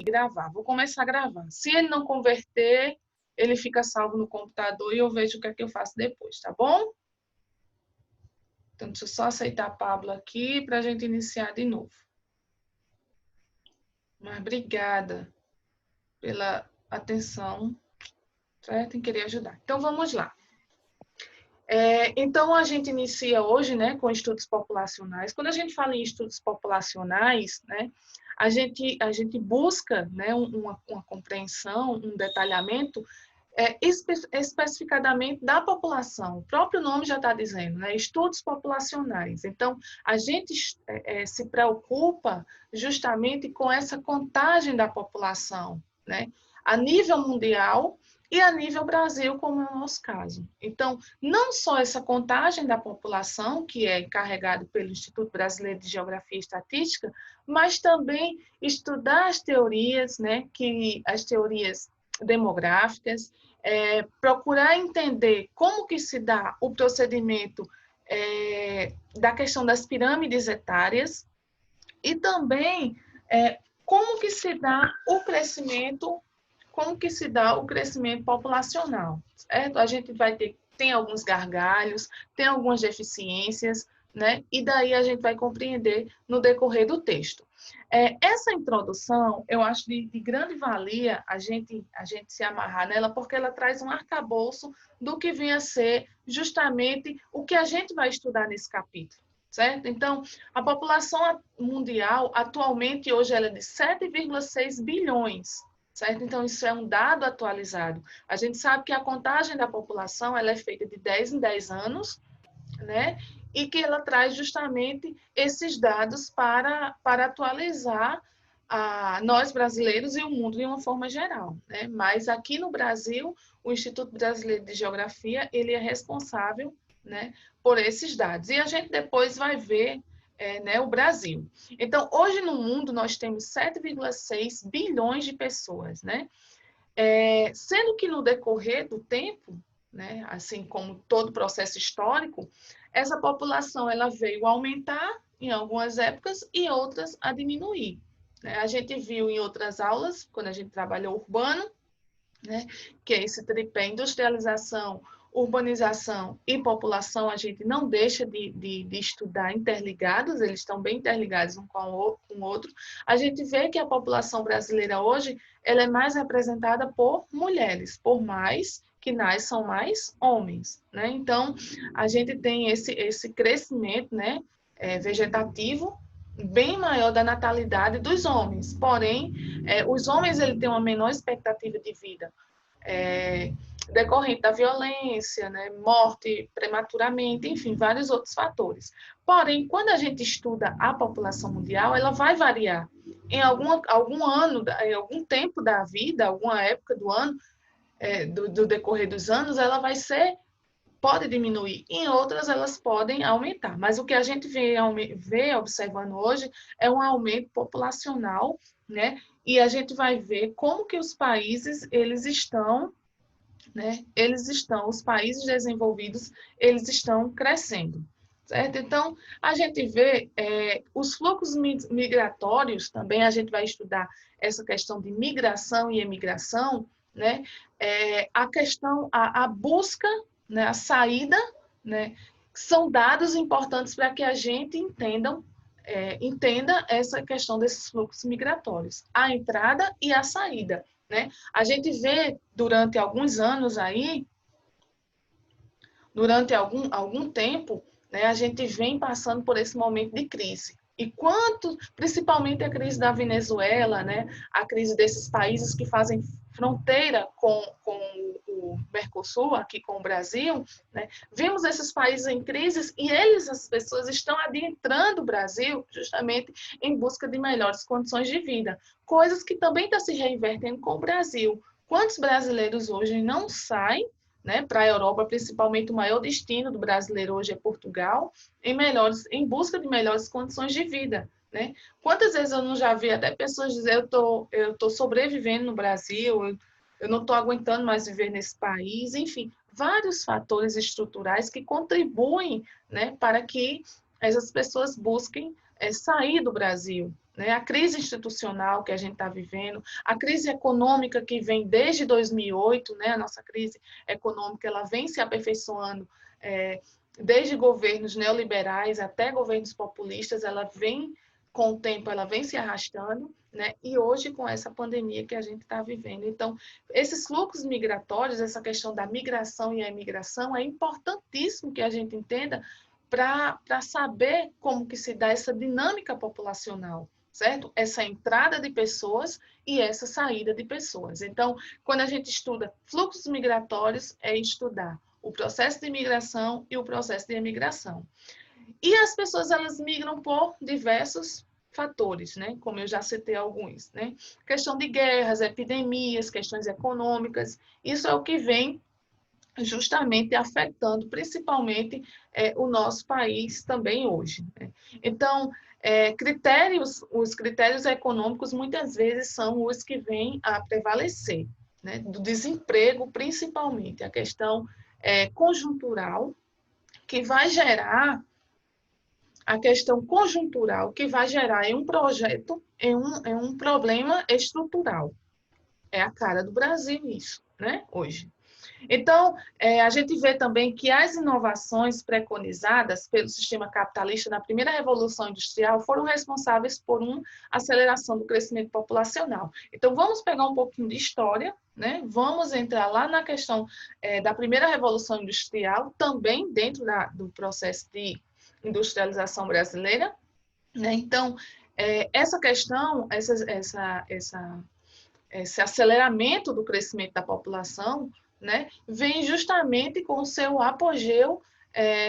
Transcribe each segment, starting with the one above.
gravar. Vou começar a gravar. Se ele não converter, ele fica salvo no computador e eu vejo o que é que eu faço depois, tá bom? Então, deixa eu só aceitar a Pablo aqui para a gente iniciar de novo. Mas obrigada pela atenção, certo? Em querer ajudar. Então, vamos lá. Então, a gente inicia hoje, né, com estudos populacionais. Quando a gente fala em estudos populacionais, né, a gente busca, né, uma compreensão, um detalhamento especificadamente da população. O próprio nome já está dizendo, né, estudos populacionais. Então, a gente se preocupa justamente com essa contagem da população, né, a nível mundial e a nível Brasil, como é o nosso caso. Então, não só essa contagem da população, que é encarregado pelo Instituto Brasileiro de Geografia e Estatística, mas também estudar as teorias, né, as teorias demográficas, procurar entender como que se dá o procedimento da questão das pirâmides etárias e também como que se dá o crescimento populacional, certo? A gente tem alguns gargalhos, tem algumas deficiências, né? E daí a gente vai compreender no decorrer do texto. Essa introdução, eu acho de grande valia a gente se amarrar nela, porque ela traz um arcabouço do que vem a ser justamente o que a gente vai estudar nesse capítulo, certo? Então, a população mundial, atualmente, hoje, ela é de 7,6 bilhões, certo? Então, isso é um dado atualizado. A gente sabe que a contagem da população ela é feita de 10 em 10 anos, né? E que ela traz justamente esses dados para atualizar nós brasileiros e o mundo de uma forma geral, né? Mas aqui no Brasil, o Instituto Brasileiro de Geografia, ele é responsável, né, por esses dados. E a gente depois vai ver né, o Brasil. Então, hoje no mundo, nós temos 7,6 bilhões de pessoas, né? Sendo que no decorrer do tempo, né, assim como todo processo histórico, essa população ela veio aumentar em algumas épocas e outras a diminuir. Né? A gente viu em outras aulas, quando a gente trabalhou urbano, né, que é esse tripé industrialização, urbanização e população, a gente não deixa de estudar interligados, eles estão bem interligados um com o outro. A gente vê que a população brasileira hoje ela é mais representada por mulheres, por mais que são mais homens. Né? Então, a gente tem esse crescimento, né, vegetativo bem maior da natalidade dos homens. Porém, os homens ele têm uma menor expectativa de vida decorrente da violência, né, morte prematuramente, enfim, vários outros fatores. Porém, quando a gente estuda a população mundial, ela vai variar. Em algum ano, em algum tempo da vida, alguma época do ano, do decorrer dos anos, ela pode diminuir, em outras elas podem aumentar. Mas o que a gente vê observando hoje é um aumento populacional, né? E a gente vai ver como que os países eles estão, né? Os países desenvolvidos, eles estão crescendo, certo? Então, a gente vê os fluxos migratórios, também a gente vai estudar essa questão de migração e emigração, né? A questão, a busca, né? A saída, né? São dados importantes para que a gente entenda essa questão desses fluxos migratórios, a entrada e a saída. Né? A gente vê durante alguns anos aí, durante algum tempo, né, a gente vem passando por esse momento de crise. E principalmente a crise da Venezuela, né, a crise desses países que fazem fronteira com o Mercosul, aqui com o Brasil, né, vimos esses países em crise e as pessoas estão adentrando o Brasil justamente em busca de melhores condições de vida, coisas que também estão se reinvertendo com o Brasil. Quantos brasileiros hoje não saem, né, para a Europa, principalmente o maior destino do brasileiro hoje é Portugal, em busca de melhores condições de vida, né? Quantas vezes eu não já vi até pessoas dizer eu tô sobrevivendo no Brasil, eu não estou aguentando mais viver nesse país, enfim, vários fatores estruturais que contribuem, né, para que essas pessoas busquem sair do Brasil, né? A crise institucional que a gente está vivendo, a crise econômica que vem desde 2008, né? A nossa crise econômica ela vem se aperfeiçoando desde governos neoliberais até governos populistas, ela vem com o tempo, ela vem se arrastando, né? E hoje com essa pandemia que a gente está vivendo. Então, esses fluxos migratórios, essa questão da migração e a imigração, é importantíssimo que a gente entenda para saber como que se dá essa dinâmica populacional, certo? Essa entrada de pessoas e essa saída de pessoas. Então, quando a gente estuda fluxos migratórios, é estudar o processo de imigração e o processo de emigração. E as pessoas, elas migram por diversos fatores, né? Como eu já citei alguns, né? Questão de guerras, epidemias, questões econômicas, isso é o que vem justamente afetando principalmente o nosso país também hoje, né? Então, os critérios econômicos muitas vezes são os que vêm a prevalecer, né? Do desemprego principalmente, a questão conjuntural, que vai gerar a questão conjuntural que vai gerar em um projeto, em um problema estrutural. É a cara do Brasil isso, né, hoje. Então, a gente vê também que as inovações preconizadas pelo sistema capitalista na primeira revolução industrial foram responsáveis por uma aceleração do crescimento populacional. Então, vamos pegar um pouquinho de história, né? Vamos entrar lá na questão da primeira revolução industrial, também dentro do processo de industrialização brasileira, né? Então, essa questão, esse aceleramento do crescimento da população, né, vem justamente com o seu apogeu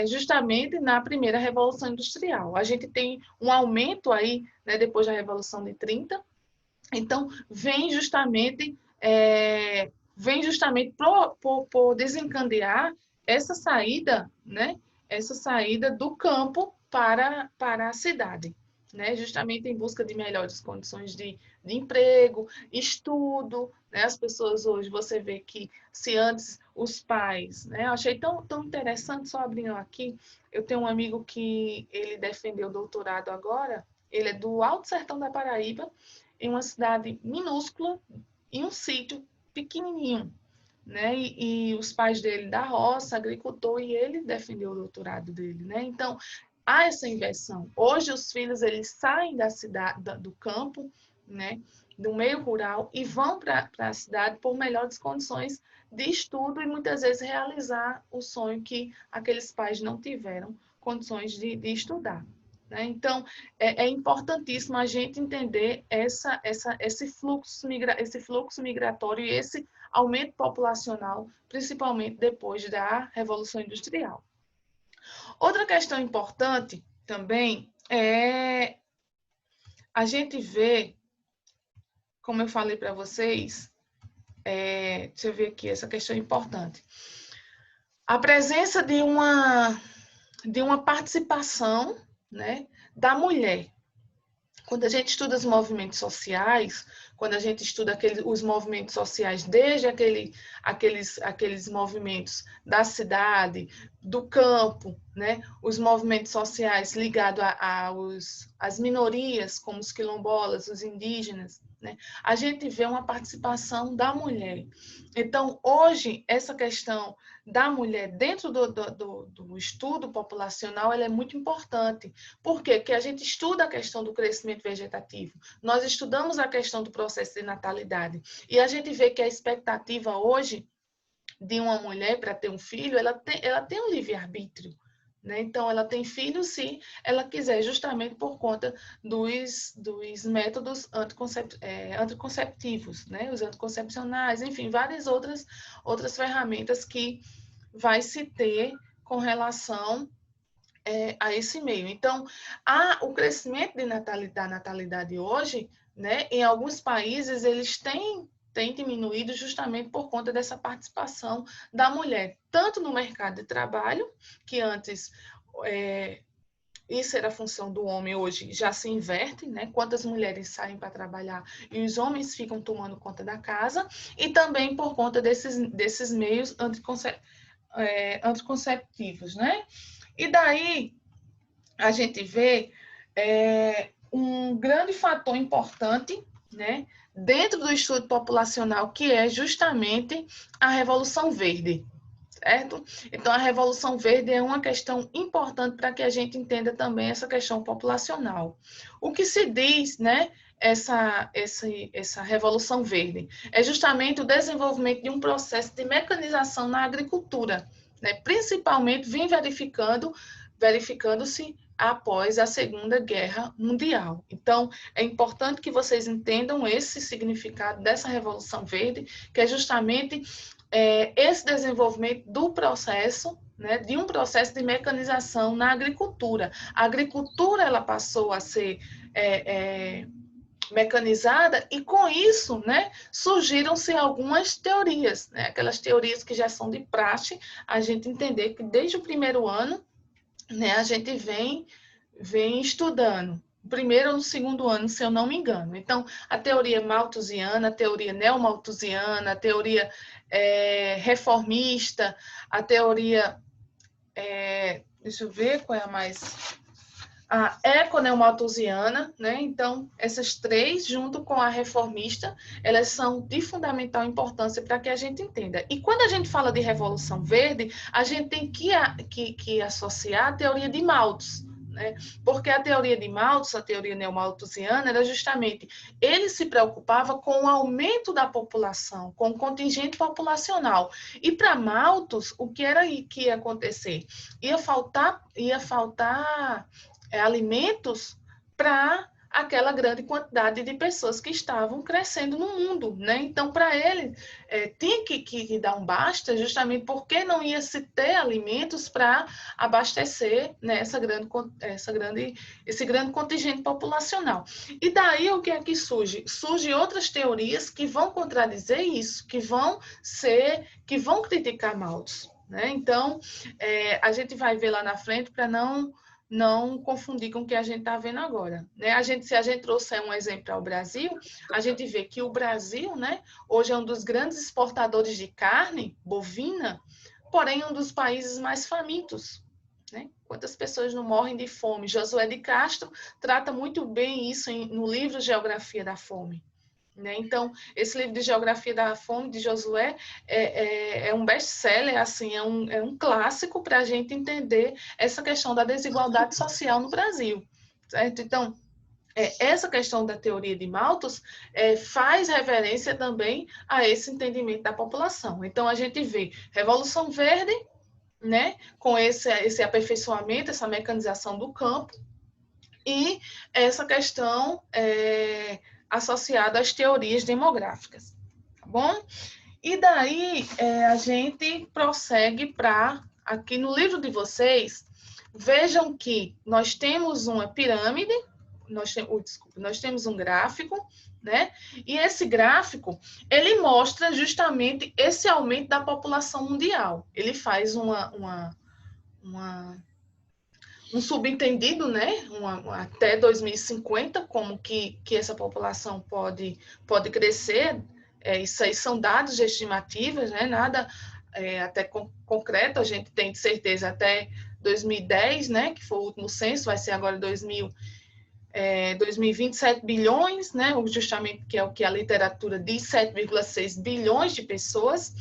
justamente na primeira Revolução Industrial. A gente tem um aumento aí, né, depois da Revolução de 30, então vem justamente por desencadear essa saída, né, essa saída do campo para a cidade, né, justamente em busca de melhores condições de emprego, estudo, né, as pessoas hoje, você vê que se antes os pais, né, eu achei tão interessante, só abrindo aqui, eu tenho um amigo que ele defendeu doutorado agora, ele é do Alto Sertão da Paraíba, em uma cidade minúscula, em um sítio pequenininho, né? E os pais dele da roça, agricultor, e ele defendeu o doutorado dele, né? Então, há essa inversão. Hoje os filhos eles saem da cidade, do campo, né? Do meio rural e vão para a cidade por melhores condições de estudo e muitas vezes realizar o sonho que aqueles pais não tiveram condições de estudar. Né? Então, é importantíssimo a gente entender esse fluxo migratório e esse aumento populacional, principalmente depois da Revolução Industrial. Outra questão importante também é a gente ver, como eu falei para vocês, deixa eu ver aqui, essa questão é importante. A presença de uma participação, né, da mulher. Quando a gente estuda os movimentos sociais, quando a gente estuda os movimentos sociais, desde aqueles movimentos da cidade, do campo, né? Os movimentos sociais ligados às minorias, como os quilombolas, os indígenas, né? A gente vê uma participação da mulher. Então, hoje, essa questão da mulher dentro do estudo populacional ela é muito importante. Por quê? Porque a gente estuda a questão do crescimento vegetativo, nós estudamos a questão do processo de natalidade, e a gente vê que a expectativa hoje de uma mulher para ter um filho, ela tem um livre-arbítrio. Né? Então, ela tem filho se ela quiser, justamente por conta dos métodos anticonceptivos, né? Os anticoncepcionais, enfim, várias outras ferramentas que vai se ter com relação a esse meio. Então, o crescimento da natalidade hoje, né, em alguns países, eles têm diminuído justamente por conta dessa participação da mulher, tanto no mercado de trabalho, que antes isso era a função do homem, hoje já se inverte, né? Quantas mulheres saem para trabalhar e os homens ficam tomando conta da casa, e também por conta desses meios anticonceptivos, né? E daí a gente vê um grande fator importante, né, dentro do estudo populacional, que é justamente a Revolução Verde, certo? Então, a Revolução Verde é uma questão importante para que a gente entenda também essa questão populacional. O que se diz, né, essa Revolução Verde é justamente o desenvolvimento de um processo de mecanização na agricultura, né, principalmente vem verificando-se após a Segunda Guerra Mundial. Então, é importante que vocês entendam esse significado dessa Revolução Verde, que é justamente esse desenvolvimento do processo, né, de um processo de mecanização na agricultura. A agricultura ela passou a ser mecanizada e, com isso, né, surgiram-se algumas teorias, né, aquelas teorias que já são de praxe, a gente entender que desde o primeiro ano, né, a gente vem estudando, primeiro ou no segundo ano, se eu não me engano. Então, a teoria malthusiana, a teoria neomalthusiana, a teoria reformista, a teoria, deixa eu ver qual é a mais... A econeomalthusiana, né? Então, essas três, junto com a reformista, elas são de fundamental importância para que a gente entenda. E quando a gente fala de Revolução Verde, a gente tem que associar a teoria de Malthus, né? Porque a teoria de Malthus, a teoria neomalthusiana, era justamente, ele se preocupava com o aumento da população, com o contingente populacional. E para Malthus, o que era que ia acontecer? Ia faltar alimentos para aquela grande quantidade de pessoas que estavam crescendo no mundo, né? Então, para ele, tinha que dar um basta, justamente porque não ia se ter alimentos para abastecer, né, esse grande contingente populacional. E daí, o que é que surge? Surgem outras teorias que vão contradizer isso, que vão criticar Malthus, né? Então, a gente vai ver lá na frente para não confundir com o que a gente está vendo agora, né? Se a gente trouxer um exemplo ao Brasil, a gente vê que o Brasil, né, hoje é um dos grandes exportadores de carne bovina, porém um dos países mais famintos, né? Quantas pessoas não morrem de fome? Josué de Castro trata muito bem isso no livro Geografia da Fome, né? Então, esse livro de Geografia da Fome, de Josué, é um best-seller, assim, é um clássico para a gente entender essa questão da desigualdade social no Brasil, certo? Então, essa questão da teoria de Malthus faz referência também a esse entendimento da população. Então, a gente vê Revolução Verde, né, com esse aperfeiçoamento, essa mecanização do campo, e essa questão associada às teorias demográficas, tá bom? E daí a gente prossegue para, aqui no livro de vocês, vejam que nós temos uma pirâmide, nós temos um gráfico, né? E esse gráfico, ele mostra justamente esse aumento da população mundial. Ele faz um subentendido, né, até 2050, como que essa população pode crescer. Isso aí são dados de estimativas, né, nada até concreto, a gente tem de certeza até 2010, né, que foi o último censo, vai ser agora 2027 bilhões, né, justamente que é o que a literatura diz, 7,6 bilhões de pessoas,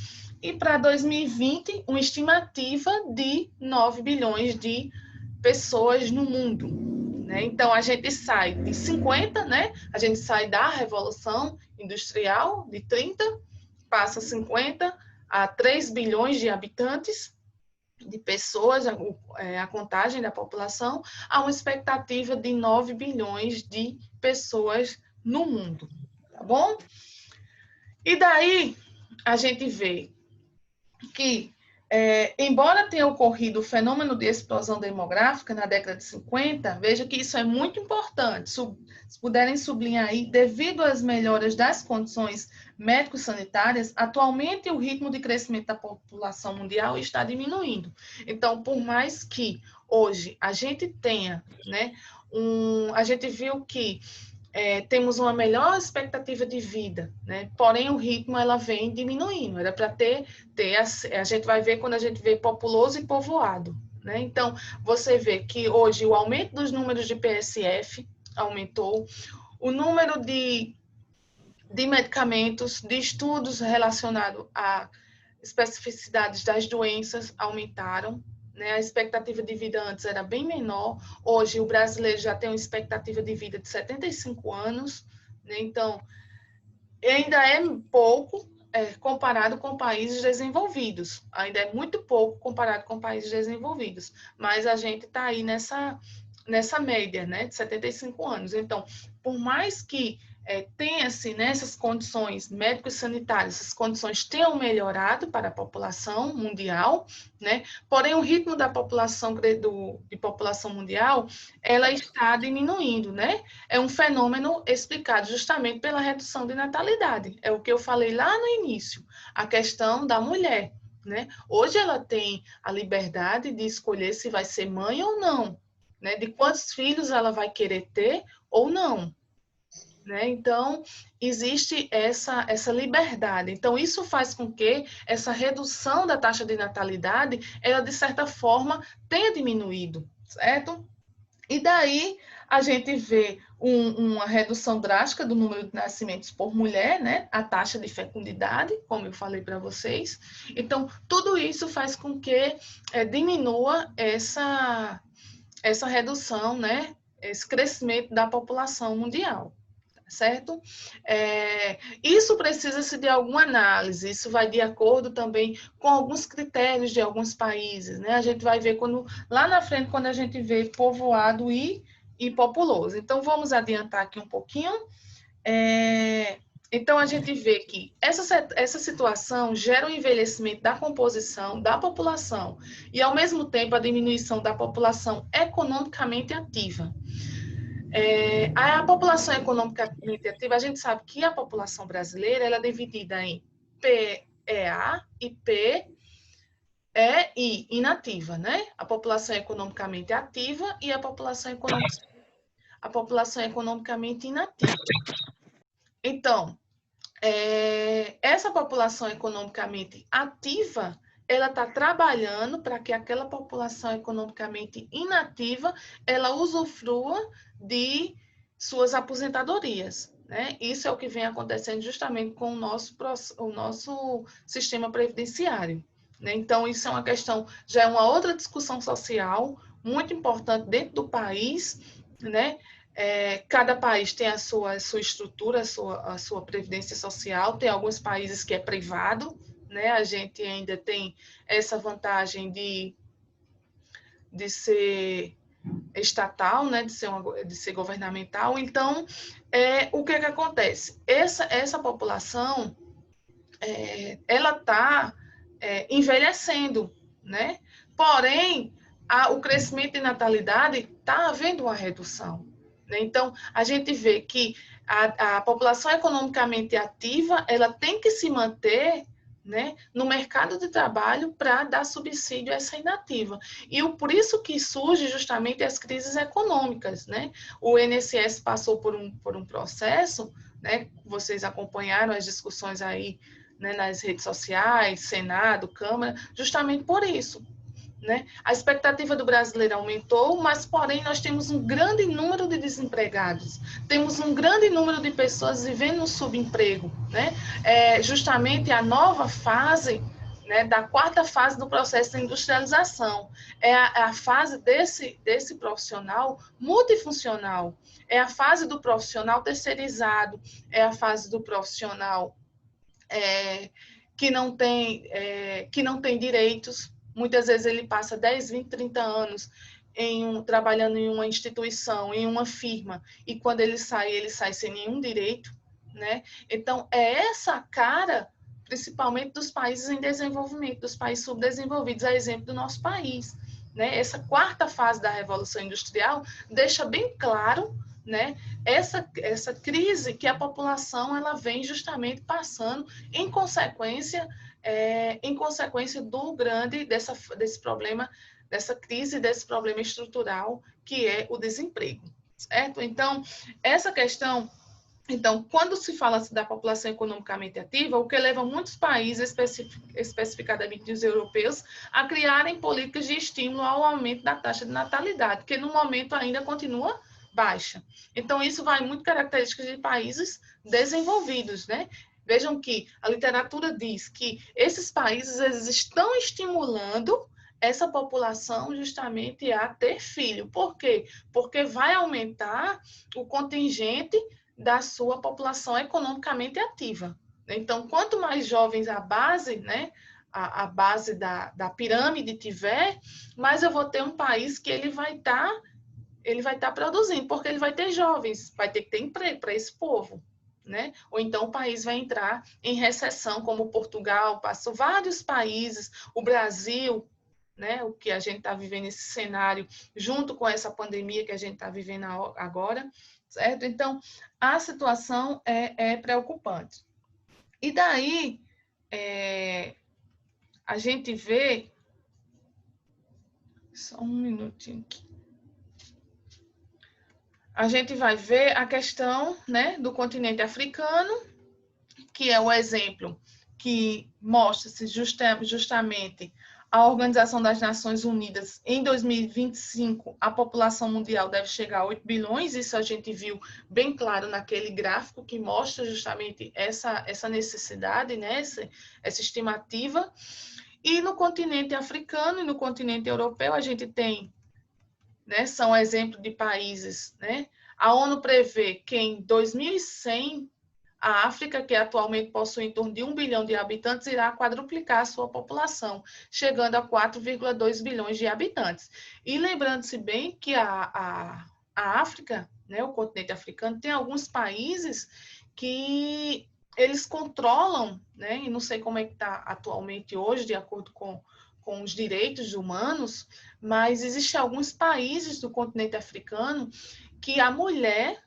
e para 2020, uma estimativa de 9 bilhões de pessoas no mundo, né? Então, a gente sai de 50, né? A gente sai da Revolução Industrial, de 30, passa 50 a 3 bilhões de habitantes, de pessoas, a contagem da população, a uma expectativa de 9 bilhões de pessoas no mundo, tá bom? E daí, a gente vê que embora tenha ocorrido o fenômeno de explosão demográfica na década de 50, veja que isso é muito importante. Se puderem sublinhar aí, devido às melhoras das condições médico-sanitárias, atualmente o ritmo de crescimento da população mundial está diminuindo. Então, por mais que hoje a gente tenha, né, a gente viu que temos uma melhor expectativa de vida, né? Porém o ritmo ela vem diminuindo. Era para ter a gente vai ver quando a gente vê populoso e povoado, né? Então você vê que hoje o aumento dos números de PSF, aumentou, o número de medicamentos, de estudos relacionados a especificidades das doenças aumentaram, né? A expectativa de vida antes era bem menor, hoje o brasileiro já tem uma expectativa de vida de 75 anos, né? Então, ainda é pouco comparado com países desenvolvidos, ainda é muito pouco comparado com países desenvolvidos, mas a gente está aí nessa média, né, de 75 anos. Então, por mais que tenha-se nessas condições médicos sanitárias, essas condições tenham melhorado para a população mundial, né? Porém, o ritmo da população de população mundial, ela está diminuindo, né? É um fenômeno explicado justamente pela redução de natalidade. É o que eu falei lá no início, a questão da mulher, né? Hoje ela tem a liberdade de escolher se vai ser mãe ou não, né? De quantos filhos ela vai querer ter ou não. Né? Então, existe essa liberdade. Então, isso faz com que essa redução da taxa de natalidade, ela, de certa forma, tenha diminuído, certo? E daí, a gente vê uma redução drástica do número de nascimentos por mulher, né? A taxa de fecundidade, como eu falei para vocês. Então, tudo isso faz com que diminua essa redução, né? Esse crescimento da população mundial. Certo? Isso precisa-se de alguma análise, isso vai de acordo também com alguns critérios de alguns países, né? A gente vai ver lá na frente, quando a gente vê povoado e populoso. Então, vamos adiantar aqui um pouquinho. Então, a gente vê que essa situação gera um envelhecimento da composição da população e, ao mesmo tempo, a diminuição da população economicamente ativa. A população economicamente ativa, a gente sabe que a população brasileira ela é dividida em PEA e PEI, inativa, né? A população economicamente ativa e a população economicamente inativa. Então, essa população economicamente ativa, ela está trabalhando para que aquela população economicamente inativa, ela usufrua de suas aposentadorias, né? Isso é o que vem acontecendo justamente com o nosso sistema previdenciário, né? Então, isso é uma questão, já é uma outra discussão social muito importante dentro do país, né? Cada país tem a sua estrutura, a sua previdência social, tem alguns países que é privado, né? A gente ainda tem essa vantagem de ser estatal, né? De ser governamental. Então, o que acontece? Essa população, ela está envelhecendo, né? Porém, o crescimento de natalidade está havendo uma redução. Então, a gente vê que a população economicamente ativa, ela tem que se manter, né, no mercado de trabalho para dar subsídio a essa inativa. E por isso que surge justamente as crises econômicas, né? O INSS passou por um processo, né? Vocês acompanharam as discussões aí, né, nas redes sociais, Senado, Câmara, justamente por isso. Né? A expectativa do brasileiro aumentou, mas, porém, nós temos um grande número de desempregados, temos um grande número de pessoas vivendo no subemprego. Né? Justamente a nova fase, né, da quarta fase do processo de industrialização, é a fase desse profissional multifuncional, é a fase do profissional terceirizado, é a fase do profissional que não tem direitos. Muitas vezes ele passa 10, 20, 30 anos trabalhando em uma instituição, em uma firma, e quando ele sai sem nenhum direito, né? Então, essa cara, principalmente dos países em desenvolvimento, dos países subdesenvolvidos, a exemplo do nosso país. Né? Essa quarta fase da Revolução Industrial deixa bem claro, né, essa crise que a população ela vem justamente passando em consequência desse problema, dessa crise, desse problema estrutural que é o desemprego, certo? Então, essa questão, quando se fala da população economicamente ativa, o que leva muitos países, especificadamente os europeus, a criarem políticas de estímulo ao aumento da taxa de natalidade, que no momento ainda continua baixa. Então, isso vai muito característica de países desenvolvidos, né? Vejam que a literatura diz que esses países eles estão estimulando essa população justamente a ter filho. Por quê? Porque vai aumentar o contingente da sua população economicamente ativa. Então, quanto mais jovens a base, né, a base da pirâmide tiver, mais eu vou ter um país que ele vai estar produzindo, porque ele vai ter jovens, vai ter que ter emprego para esse povo. Né? Ou então o país vai entrar em recessão, como Portugal, passou vários países, o Brasil, né? O que a gente está vivendo esse cenário, junto com essa pandemia que a gente está vivendo agora, certo? Então, a situação é preocupante. E daí, a gente vê... Só um minutinho aqui. A gente vai ver a questão, né, do continente africano, que é o exemplo que mostra-se justamente a Organização das Nações Unidas. Em 2025, a população mundial deve chegar a 8 bilhões, isso a gente viu bem claro naquele gráfico que mostra justamente essa necessidade, né, essa estimativa. E no continente africano e no continente europeu, a gente tem, né, são exemplos de países, né? A ONU prevê que em 2100, a África, que atualmente possui em torno de 1 bilhão de habitantes, irá quadruplicar a sua população, chegando a 4,2 bilhões de habitantes. E lembrando-se bem que a África, né, o continente africano, tem alguns países que eles controlam, né, e não sei como é que está atualmente hoje, de acordo com os direitos humanos, mas existem alguns países do continente africano que a mulher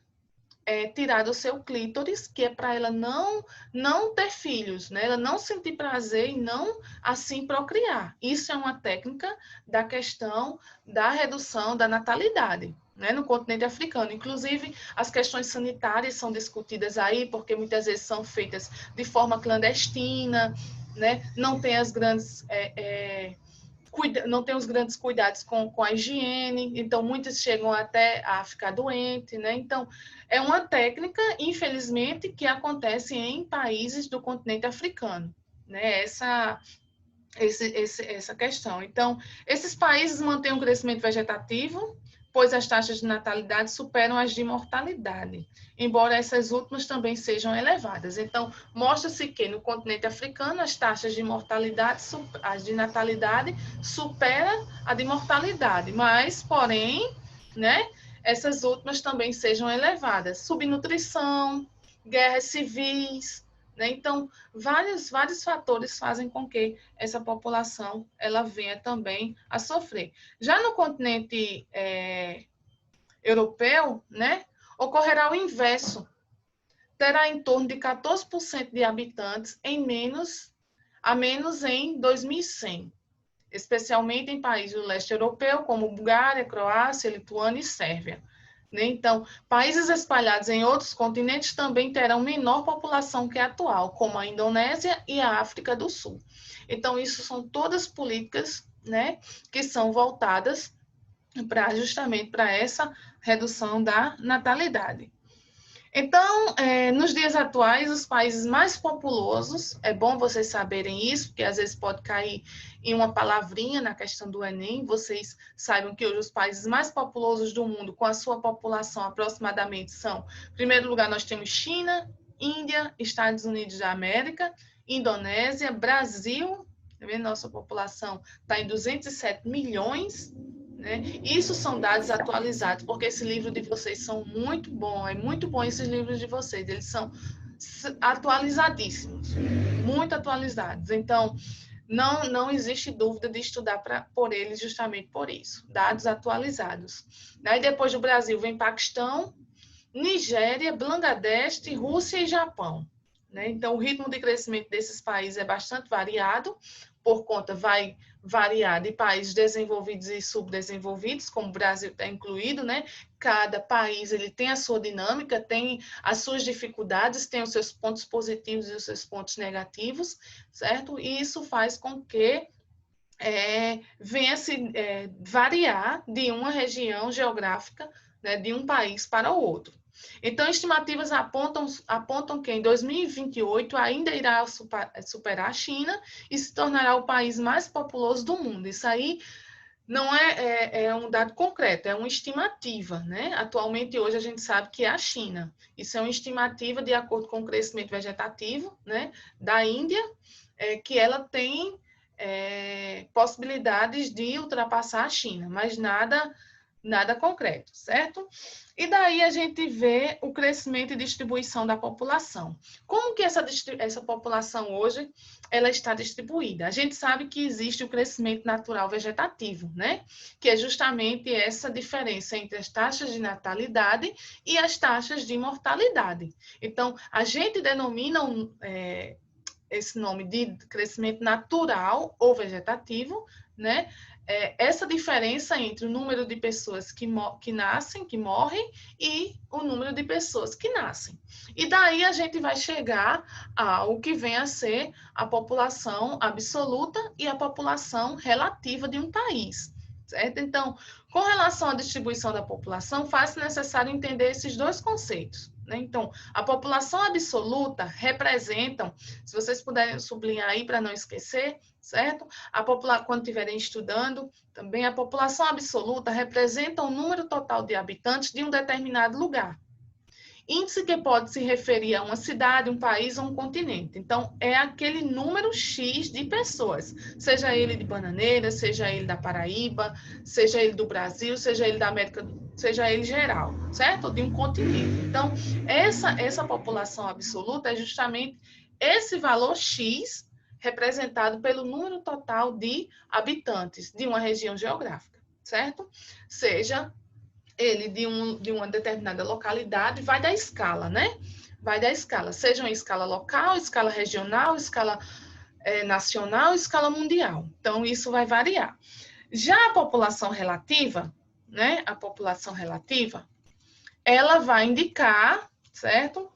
tirar do seu clítoris, que é para ela não ter filhos, né? Ela não sentir prazer e não assim procriar. Isso é uma técnica da questão da redução da natalidade, né, no continente africano. Inclusive, as questões sanitárias são discutidas aí, porque muitas vezes são feitas de forma clandestina, né? Não tem as grandes não tem os grandes cuidados com a higiene, então muitos chegam até a ficar doente, né? Então, é uma técnica, infelizmente, que acontece em países do continente africano, né? Essa questão. Então, esses países mantêm um crescimento vegetativo, pois as taxas de natalidade superam as de mortalidade, embora essas últimas também sejam elevadas. Então, mostra-se que no continente africano as taxas de mortalidade, as de natalidade supera a de mortalidade, mas, porém, né, essas últimas também sejam elevadas. Subnutrição, guerras civis, né? Então, vários fatores fazem com que essa população ela venha também a sofrer. Já no continente europeu, né, ocorrerá o inverso. Terá em torno de 14% de habitantes a menos em 2100, especialmente em países do leste europeu, como Bulgária, Croácia, Lituânia e Sérvia. Então, países espalhados em outros continentes também terão menor população que a atual, como a Indonésia e a África do Sul. Então, isso são todas políticas, né, que são voltadas justamente para essa redução da natalidade. Então, nos dias atuais, os países mais populosos, é bom vocês saberem isso, porque às vezes pode cair em uma palavrinha na questão do Enem, vocês saibam que hoje os países mais populosos do mundo, com a sua população aproximadamente são, em primeiro lugar, nós temos China, Índia, Estados Unidos da América, Indonésia, Brasil, nossa população está em 207 milhões, né? Isso são dados atualizados, porque esse livro de vocês são muito bom, é muito bom esses livros de vocês, eles são atualizadíssimos, muito atualizados. Então, não existe dúvida de estudar por eles justamente por isso, dados atualizados. Daí depois do Brasil vem Paquistão, Nigéria, Bangladesh, Rússia e Japão. Né? Então, o ritmo de crescimento desses países é bastante variado, por conta vai variar de países desenvolvidos e subdesenvolvidos, como o Brasil está incluído, né? Cada país ele tem a sua dinâmica, tem as suas dificuldades, tem os seus pontos positivos e os seus pontos negativos, certo? E isso faz com que venha se variar de uma região geográfica né, de um país para o outro. Então, estimativas apontam que em 2028 ainda irá superar a China e se tornará o país mais populoso do mundo. Isso aí não é um dado concreto, é uma estimativa, né? Atualmente, hoje, a gente sabe que é a China. Isso é uma estimativa de acordo com o crescimento vegetativo, né, da Índia, que ela tem possibilidades de ultrapassar a China, mas nada concreto, certo? E daí a gente vê o crescimento e distribuição da população. Como que essa população hoje ela está distribuída? A gente sabe que existe o crescimento natural vegetativo, né? Que é justamente essa diferença entre as taxas de natalidade e as taxas de mortalidade. Então, a gente denomina esse nome de crescimento natural ou vegetativo, né? Essa diferença entre o número de pessoas que nascem, que morrem, e o número de pessoas que nascem. E daí a gente vai chegar ao que vem a ser a população absoluta e a população relativa de um país. Certo? Então, com relação à distribuição da população, faz-se necessário entender esses dois conceitos. Né? Então, a população absoluta representam, se vocês puderem sublinhar aí para não esquecer, certo? Quando estiverem estudando, também a população absoluta representa o número total de habitantes de um determinado lugar. Índice que pode se referir a uma cidade, um país ou um continente. Então, é aquele número X de pessoas, seja ele de Bananeira, seja ele da Paraíba, seja ele do Brasil, seja ele da América, seja ele geral, certo? De um continente. Então, essa população absoluta é justamente esse valor X representado pelo número total de habitantes de uma região geográfica, certo? Seja ele de uma determinada localidade, vai da escala, né? Vai da escala, seja uma escala local, escala regional, escala nacional, escala mundial. Então, isso vai variar. Já a população relativa, né? A população relativa, ela vai indicar, certo?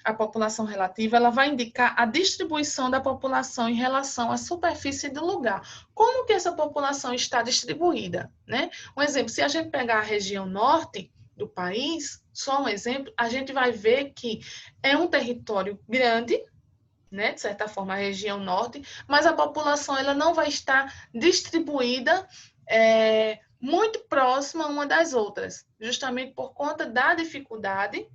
A população relativa, ela vai indicar a distribuição da população em relação à superfície do lugar. Como que essa população está distribuída, né? Um exemplo, se a gente pegar a região norte do país, só um exemplo, a gente vai ver que é um território grande, né? De certa forma, a região norte, mas a população ela não vai estar distribuída muito próxima uma das outras, justamente por conta da dificuldade,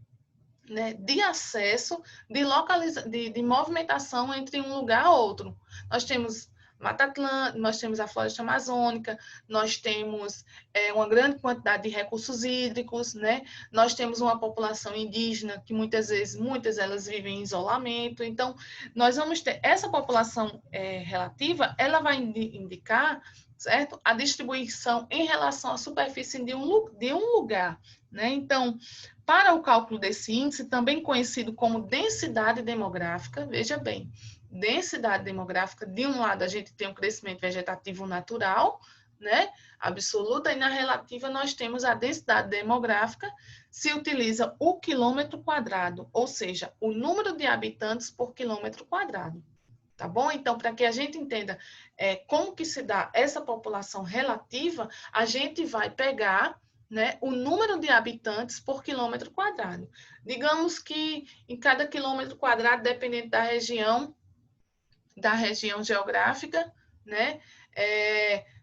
né, de acesso, de movimentação entre um lugar a outro. Nós temos Mata Atlântica, nós temos a floresta amazônica, nós temos uma grande quantidade de recursos hídricos, né? Nós temos uma população indígena que muitas elas vivem em isolamento. Então, nós vamos ter essa população relativa, ela vai indicar, certo? A distribuição em relação à superfície de um lugar, né? Então, para o cálculo desse índice, também conhecido como densidade demográfica, veja bem, densidade demográfica, de um lado a gente tem um crescimento vegetativo natural, né, absoluta, e na relativa nós temos a densidade demográfica, se utiliza o quilômetro quadrado, ou seja, o número de habitantes por quilômetro quadrado. Tá bom? Então, para que a gente entenda como que se dá essa população relativa, a gente vai pegar, né, o número de habitantes por quilômetro quadrado. Digamos que em cada quilômetro quadrado, dependendo da região geográfica, né,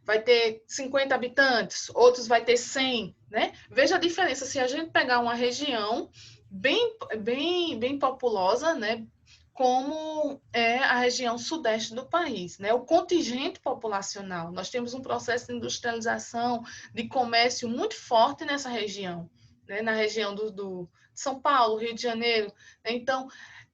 vai ter 50 habitantes, outros vai ter 100, né? Veja a diferença, se a gente pegar uma região bem populosa, né, como é a região sudeste do país, né? O contingente populacional. Nós temos um processo de industrialização, de comércio muito forte nessa região, né? Na região do São Paulo, Rio de Janeiro. Então,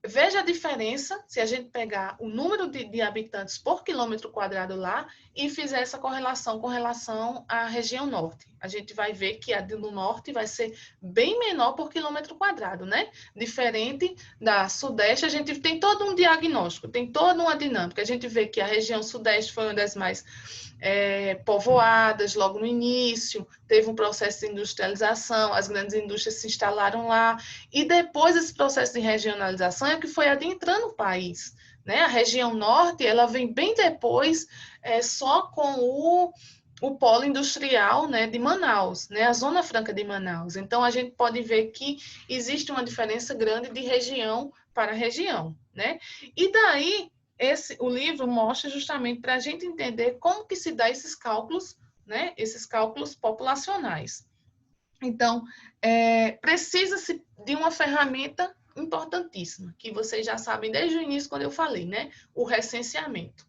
veja a diferença se a gente pegar o número de habitantes por quilômetro quadrado lá e fizer essa correlação com relação à região norte. A gente vai ver que a do norte vai ser bem menor por quilômetro quadrado, né? Diferente da sudeste, a gente tem todo um diagnóstico, tem toda uma dinâmica. A gente vê que a região sudeste foi uma das mais povoadas logo no início, teve um processo de industrialização, as grandes indústrias se instalaram lá, e depois esse processo de regionalização é que foi adentrando o país, né? A região norte, ela vem bem depois, só com o polo industrial, né, de Manaus, né, a Zona Franca de Manaus. Então, a gente pode ver que existe uma diferença grande de região para região, né? E daí, o livro mostra justamente para a gente entender como que se dá esses cálculos, né, esses cálculos populacionais. Então, precisa-se de uma ferramenta importantíssima, que vocês já sabem desde o início, quando eu falei, né? O recenseamento.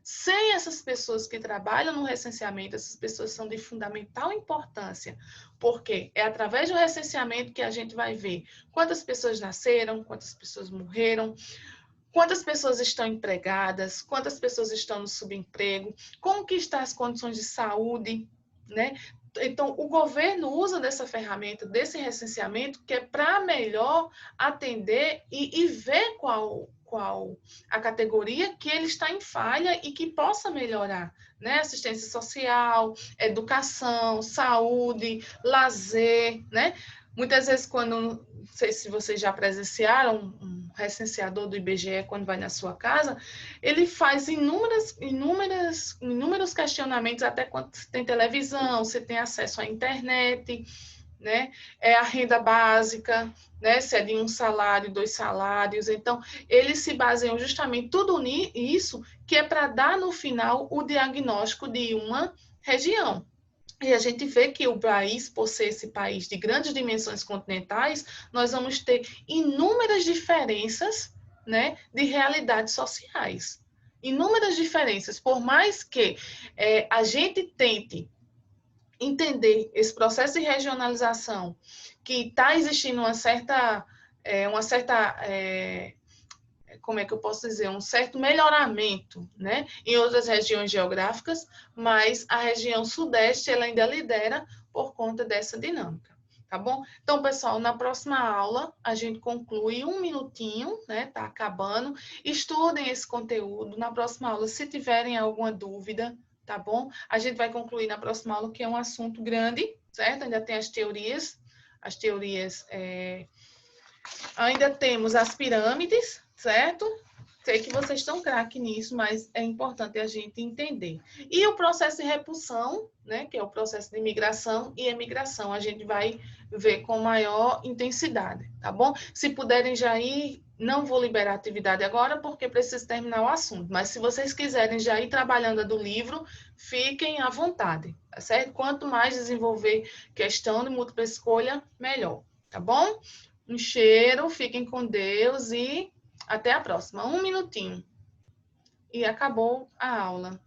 Sem essas pessoas que trabalham no recenseamento, essas pessoas são de fundamental importância, porque é através do recenseamento que a gente vai ver quantas pessoas nasceram, quantas pessoas morreram, quantas pessoas estão empregadas, quantas pessoas estão no subemprego, como que estão as condições de saúde, né? Então, o governo usa dessa ferramenta, desse recenseamento, que é para melhor atender e ver qual a categoria que ele está em falha e que possa melhorar, né? Assistência social, educação, saúde, lazer, né? Muitas vezes, quando, não sei se vocês já presenciaram, um recenseador do IBGE, quando vai na sua casa, ele faz inúmeros questionamentos, até quando você tem televisão, você tem acesso à internet, né? É a renda básica, né? Se é de 1 salário, 2 salários. Então, eles se baseiam justamente tudo nisso, que é para dar no final o diagnóstico de uma região. E a gente vê que o país, por ser esse país de grandes dimensões continentais, nós vamos ter inúmeras diferenças, né, de realidades sociais. Inúmeras diferenças, por mais que a gente tente entender esse processo de regionalização, que está existindo como é que eu posso dizer, um certo melhoramento, né, em outras regiões geográficas, mas a região sudeste ela ainda lidera por conta dessa dinâmica, tá bom? Então, pessoal, na próxima aula a gente conclui 1 minutinho, né, tá acabando, estudem esse conteúdo, na próxima aula, se tiverem alguma dúvida, tá bom? A gente vai concluir na próxima aula, que é um assunto grande, certo? Ainda tem as teorias, ainda temos as pirâmides, certo? Sei que vocês estão craque nisso, mas é importante a gente entender. E o processo de repulsão, né, que é o processo de migração e emigração, a gente vai ver com maior intensidade, tá bom? Se puderem já ir, não vou liberar a atividade agora, porque preciso terminar o assunto, mas se vocês quiserem já ir trabalhando a do livro, fiquem à vontade, tá certo? Quanto mais desenvolver questão de múltipla escolha, melhor, tá bom? Um cheiro, fiquem com Deus e até a próxima. 1 minutinho. E acabou a aula.